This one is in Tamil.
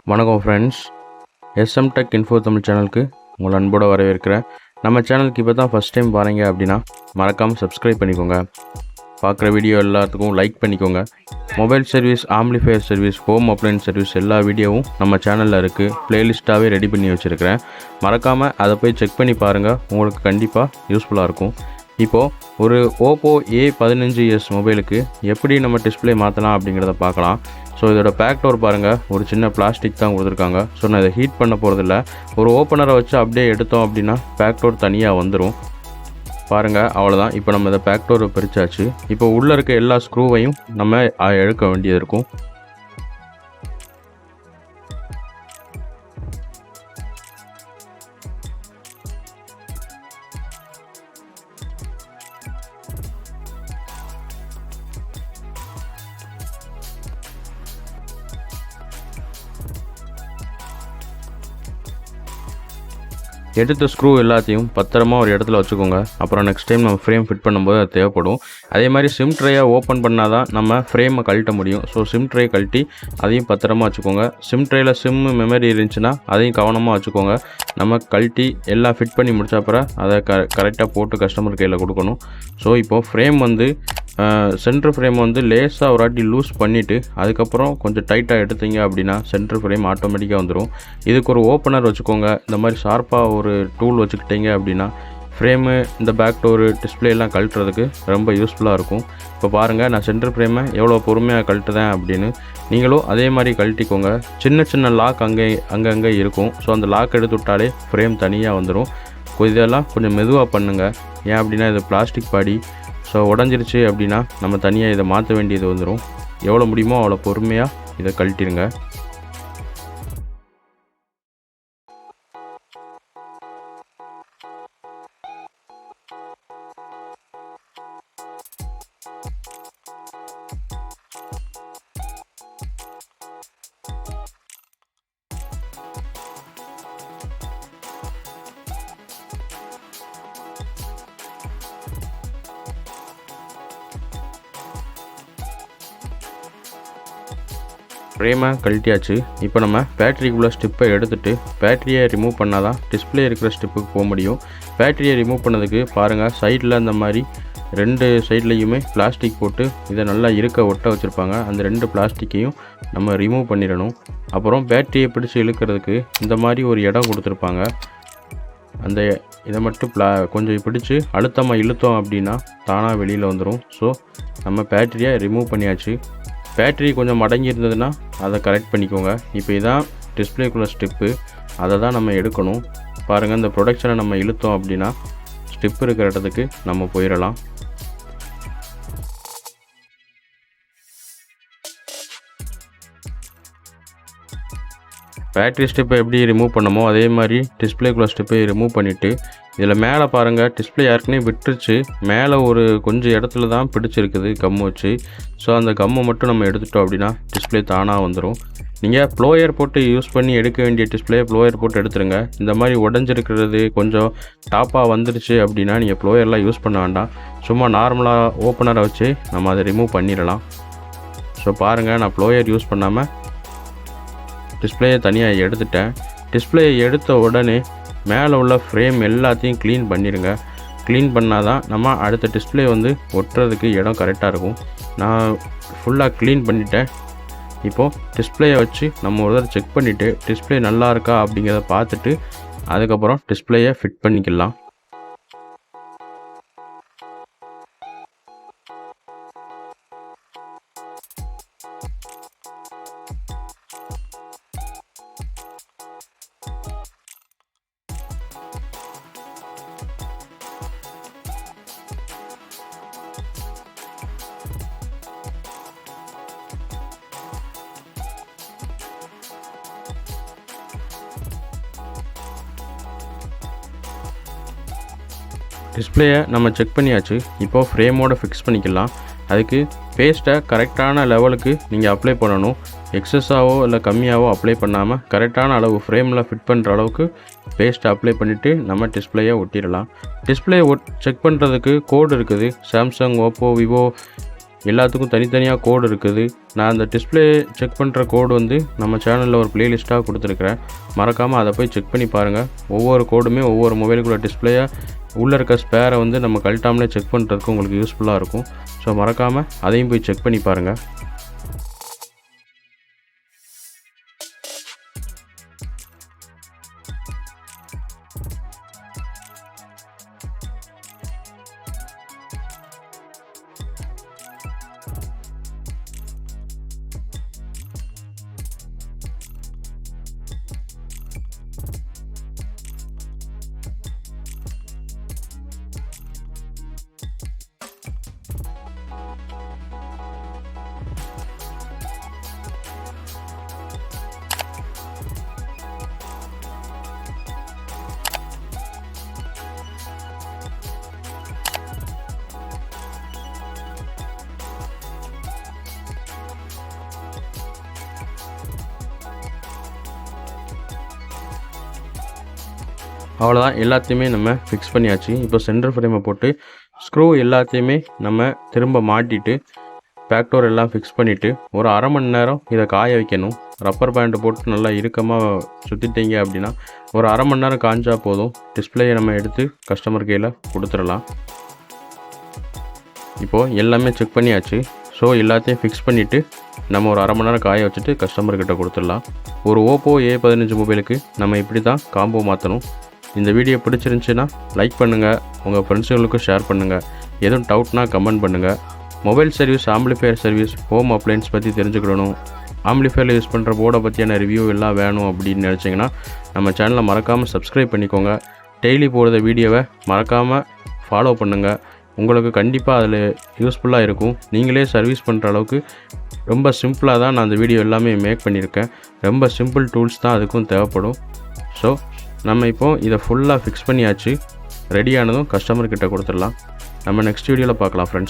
வணக்கம் friends, SM tech info Tamil சேனலுக்கு உங்கள் அன்போடு வரவேற்கிறேன். நம்ம சேனலுக்கு இப்போ தான் ஃபஸ்ட் டைம் பாருங்க அப்படின்னா மறக்காமல் சப்ஸ்கிரைப் பண்ணிக்கோங்க. பார்க்குற வீடியோ எல்லாத்துக்கும் லைக் பண்ணிக்கோங்க. Mobile service, amplifier service, home appliances service எல்லா வீடியோவும் நம்ம சேனலில் இருக்குது. ப்ளேலிஸ்ட்டாகவே ரெடி பண்ணி வச்சுருக்கிறேன். மறக்காமல் அதை போய் செக் பண்ணி பாருங்கள், உங்களுக்கு கண்டிப்பாக யூஸ்ஃபுல்லாக இருக்கும். இப்போது ஒரு Oppo A15s மொபைலுக்கு எப்படி நம்ம டிஸ்பிளே மாற்றலாம் அப்படிங்கிறத பார்க்கலாம். ஸோ இதோட பேக் டோர் பாருங்கள், ஒரு சின்ன பிளாஸ்டிக் தான் கொடுத்துருக்காங்க. ஸோ நான் இதை ஹீட் பண்ண போகிறதில்ல. ஒரு ஓப்பனரை வச்சு அப்படியே எடுத்தோம் அப்படின்னா பேக் டோர் தனியாக வந்துடும். பாருங்கள், அவ்வளோதான். இப்போ நம்ம இதை பேக் டோரை பிரித்தாச்சு. இப்போ உள்ளே இருக்க எல்லா ஸ்க்ரூவையும் நம்ம எடுக்க வேண்டியது இருக்கும். எடுத்த ஸ்க்ரூ எல்லாத்தையும் பத்திரமா ஒரு இடத்துல வச்சுக்கோங்க. அப்புறம் நெக்ஸ்ட் டைம் நம்ம ஃப்ரேம் ஃபிட் பண்ணும்போது அது தேவைப்படும். அதே மாதிரி சிம் ட்ரேயை ஓப்பன் பண்ணால் தான் நம்ம ஃப்ரேமை கழட்ட முடியும். ஸோ சிம் ட்ரே கழட்டி அதையும் பத்திரமா வச்சுக்கோங்க. சிம் ட்ரேயில் சிம்மு மெமரி இருந்துச்சுன்னா அதையும் கவனமாக வச்சுக்கோங்க. நம்ம கழட்டி எல்லாம் ஃபிட் பண்ணி முடிச்ச அப்புறம் அதை கரெக்டாக போட்டு கஸ்டமர் கையில் கொடுக்கணும். ஸோ இப்போது ஃப்ரேம் சென்டர் ஃப்ரேம் லேசாக ஒரு வாட்டி லூஸ் பண்ணிவிட்டு அதுக்கப்புறம் கொஞ்சம் டைட்டாக எடுத்தீங்க அப்படின்னா சென்டர் ஃப்ரேம் ஆட்டோமேட்டிக்காக வந்துடும். இதுக்கு ஒரு ஓப்பனர் வச்சுக்கோங்க. இந்த மாதிரி ஷார்ப்பாக ஒரு டூல் வச்சுக்கிட்டீங்க அப்படின்னா ஃப்ரேமு, இந்த பேக் டோரு, டிஸ்பிளேலாம் கழட்டுறதுக்கு ரொம்ப யூஸ்ஃபுல்லாக இருக்கும். இப்போ பாருங்கள், நான் சென்டர் ஃப்ரேமை எவ்வளோ பொறுமையாக கழட்டுறேன் அப்படின்னு. நீங்களும் அதே மாதிரி கழட்டிக்கோங்க. சின்ன சின்ன லாக் அங்கங்கே இருக்கும். ஸோ அந்த லாக் எடுத்து விட்டாலே ஃப்ரேம் தனியாக வந்துடும். இதெல்லாம் கொஞ்சம் மெதுவாக பண்ணுங்கள். ஏன் அப்படின்னா இது பிளாஸ்டிக் பாடி. ஸோ உடஞ்சிருச்சு அப்படின்னா நம்ம தனியாக இதை மாற்ற வேண்டியது வந்துடும். எவ்வளோ முடியுமோ அவ்வளோ பொறுமையாக இதை கழட்டிடுங்க. ஃப்ரேமை கழட்டியாச்சு. இப்போ நம்ம பேட்டரிக்குள்ளே ஸ்டிப்பை எடுத்துகிட்டு பேட்டரியை ரிமூவ் பண்ணால் தான் டிஸ்பிளே இருக்கிற ஸ்டிப்புக்கு போக முடியும். பேட்டரியை ரிமூவ் பண்ணதுக்கு பாருங்கள், சைடில் இந்த மாதிரி 2 சைட்லேயுமே பிளாஸ்டிக் போட்டு இதை நல்லா ஒட்ட வச்சுருப்பாங்க. அந்த 2 பிளாஸ்டிக்கையும் நம்ம ரிமூவ் பண்ணிடணும். அப்புறம் பேட்டரியை பிடிச்சி இழுக்கிறதுக்கு இந்த மாதிரி ஒரு இடம் கொடுத்துருப்பாங்க. அந்த இதை மட்டும் கொஞ்சம் பிடிச்சி அழுத்தமாக இழுத்தோம் அப்படின்னா தானாக வெளியில் வந்துடும். ஸோ நம்ம பேட்டரியை ரிமூவ் பண்ணியாச்சு. பேட்டரி கொஞ்சம் மடங்கி இருந்ததுன்னா அதை கரெக்ட் பண்ணிக்கோங்க. இப்போ இதான் டிஸ்பிளேக்குள்ள ஸ்டிப்பு, அதை தான் நம்ம எடுக்கணும். பாருங்கள், இந்த ப்ரொடக்ஷனை நம்ம இழுத்தோம் அப்படின்னா ஸ்டிப் இருக்கிற இடத்துக்கு நம்ம போயிடலாம். பேட்டரி ஸ்டிப்பை எப்படி ரிமூவ் பண்ணமோ அதே மாதிரி டிஸ்பிளேக்குள்ள ஸ்டிப்பை ரிமூவ் பண்ணிவிட்டு இதில் மேலே பாருங்கள், டிஸ்பிளே ஏற்கனவே விட்டுருச்சு. மேலே ஒரு கொஞ்சம் இடத்துல தான் பிடிச்சிருக்குது கம்மு வச்சு. ஸோ அந்த கம்மை மட்டும் நம்ம எடுத்துட்டோம் அப்படின்னா டிஸ்பிளே தானாக வந்துடும். நீங்கள் ப்ளோயர் போட்டு யூஸ் பண்ணி எடுக்க வேண்டிய டிஸ்பிளே ப்ளோயர் போட்டு எடுத்துருங்க. இந்த மாதிரி உடஞ்சிருக்கிறது கொஞ்சம் டாப்பாக வந்துருச்சு அப்படின்னா நீங்கள் ப்ளோயர்லாம் யூஸ் பண்ண வேண்டாம். சும்மா நார்மலாக ஓப்பனரை வச்சு நம்ம அதை ரிமூவ் பண்ணிடலாம். ஸோ பாருங்கள், நான் ப்ளோயர் யூஸ் பண்ணாமல் டிஸ்பிளேயை தனியாக எடுத்துட்டேன். டிஸ்பிளேயை எடுத்த உடனே மேலே உள்ள ஃப்ரேம் எல்லாத்தையும் க்ளீன் பண்ணிடுங்க. க்ளீன் பண்ணால் தான் நம்ம அடுத்த டிஸ்பிளே ஒட்டுறதுக்கு இடம் கரெக்டாக இருக்கும். நான் ஃபுல்லாக க்ளீன் பண்ணிட்டேன். இப்போது டிஸ்பிளேயை வச்சு நம்ம ஒரு தடவை செக் பண்ணிவிட்டு டிஸ்பிளே நல்லா இருக்கா அப்படிங்கிறத பார்த்துட்டு அதுக்கப்புறம் டிஸ்பிளேயை ஃபிட் பண்ணிக்கலாம். டிஸ்பிளேயை நம்ம செக் பண்ணியாச்சு. இப்போது ஃப்ரேமோடு ஃபிக்ஸ் பண்ணிக்கலாம். அதுக்கு பேஸ்ட்டை கரெக்டான லெவலுக்கு நீங்கள் அப்ளை பண்ணணும். எக்ஸஸாவோ இல்லை கம்மியாகவோ அப்ளை பண்ணாமல் கரெக்டான அளவு ஃப்ரேமில் ஃபிட் பண்ணுற அளவுக்கு பேஸ்ட்டை அப்ளை பண்ணிவிட்டு நம்ம டிஸ்பிளேயை ஒட்டிடலாம். டிஸ்பிளே செக் பண்ணுறதுக்கு கோடு இருக்குது. சாம்சங், ஓப்போ, விவோ எல்லாத்துக்கும் தனித்தனியாக கோடு இருக்குது. நான் அந்த டிஸ்பிளே செக் பண்ணுற கோடு வந்து நம்ம சேனலில் ஒரு ப்ளேலிஸ்ட்டாக கொடுத்துருக்குறேன். மறக்காமல் அதை போய் செக் பண்ணி பாருங்கள். ஒவ்வொரு கோடுமே ஒவ்வொரு மொபைலுக்குள்ள டிஸ்பிளேயாக உள்ளே இருக்க ஸ்பேரை வந்து நம்ம கழட்டாமலே செக் பண்ணுறதுக்கு உங்களுக்கு யூஸ்ஃபுல்லாக இருக்கும். ஸோ மறக்காமல் அதையும் போய் செக் பண்ணி பாருங்கள். அவ்வளோதான், எல்லாத்தையுமே நம்ம ஃபிக்ஸ் பண்ணியாச்சு. இப்போ சென்டர் ஃப்ரேமை போட்டு ஸ்க்ரூ எல்லாத்தையுமே நம்ம திரும்ப மாட்டிட்டு பேக் டோர் எல்லாம் ஃபிக்ஸ் பண்ணிவிட்டு ஒரு அரை மணி நேரம் இதை காய வைக்கணும். ரப்பர் பேண்டு போட்டு நல்லா இறுக்கமாக சுற்றிட்டீங்க அப்படின்னா ஒரு அரை மணி நேரம் காஞ்சா போதும். டிஸ்பிளேயை நம்ம எடுத்து கஸ்டமர் கையில் கொடுத்துடலாம். இப்போது எல்லாமே செக் பண்ணியாச்சு. ஸோ எல்லாத்தையும் ஃபிக்ஸ் பண்ணிவிட்டு நம்ம ஒரு அரை மணி நேரம் காய வச்சுட்டு கஸ்டமர்கிட்ட கொடுத்துடலாம். ஒரு Oppo A15 மொபைலுக்கு நம்ம இப்படி தான் காம்போ மாற்றணும். இந்த வீடியோ பிடிச்சிருந்துச்சின்னா லைக் பண்ணுங்கள், உங்கள் ஃப்ரெண்ட்ஸுகளுக்கும் ஷேர் பண்ணுங்கள். எதுவும் டவுட்னா கமெண்ட் பண்ணுங்கள். Mobile service, amplifier service, home appliances பற்றி தெரிஞ்சுக்கணும், ஆம்பிளிஃபையரில் யூஸ் பண்ணுற போர்டை பற்றியான ரிவ்யூ எல்லாம் வேணும் அப்படின்னு நினச்சிங்கன்னா நம்ம சேனலை மறக்காமல் சப்ஸ்கிரைப் பண்ணிக்கோங்க. டெய்லி போடுற வீடியோவை மறக்காமல் ஃபாலோ பண்ணுங்கள். உங்களுக்கு கண்டிப்பாக அதில் யூஸ்ஃபுல்லாக இருக்கும். நீங்களே சர்வீஸ் பண்ணுற அளவுக்கு ரொம்ப சிம்பிளாக தான் நான் அந்த வீடியோ எல்லாமே மேக் பண்ணியிருக்கேன். ரொம்ப சிம்பிள் டூல்ஸ் தான் அதுக்கும் தேவைப்படும். ஸோ நம்ம இப்போது இதை ஃபுல்லாக ஃபிக்ஸ் பண்ணியாச்சு. ரெடியானதும் கஸ்டமர்கிட்ட கொடுத்துடலாம். நம்ம நெக்ஸ்ட் வீடியோவில் பார்க்கலாம் ஃப்ரெண்ட்ஸ்.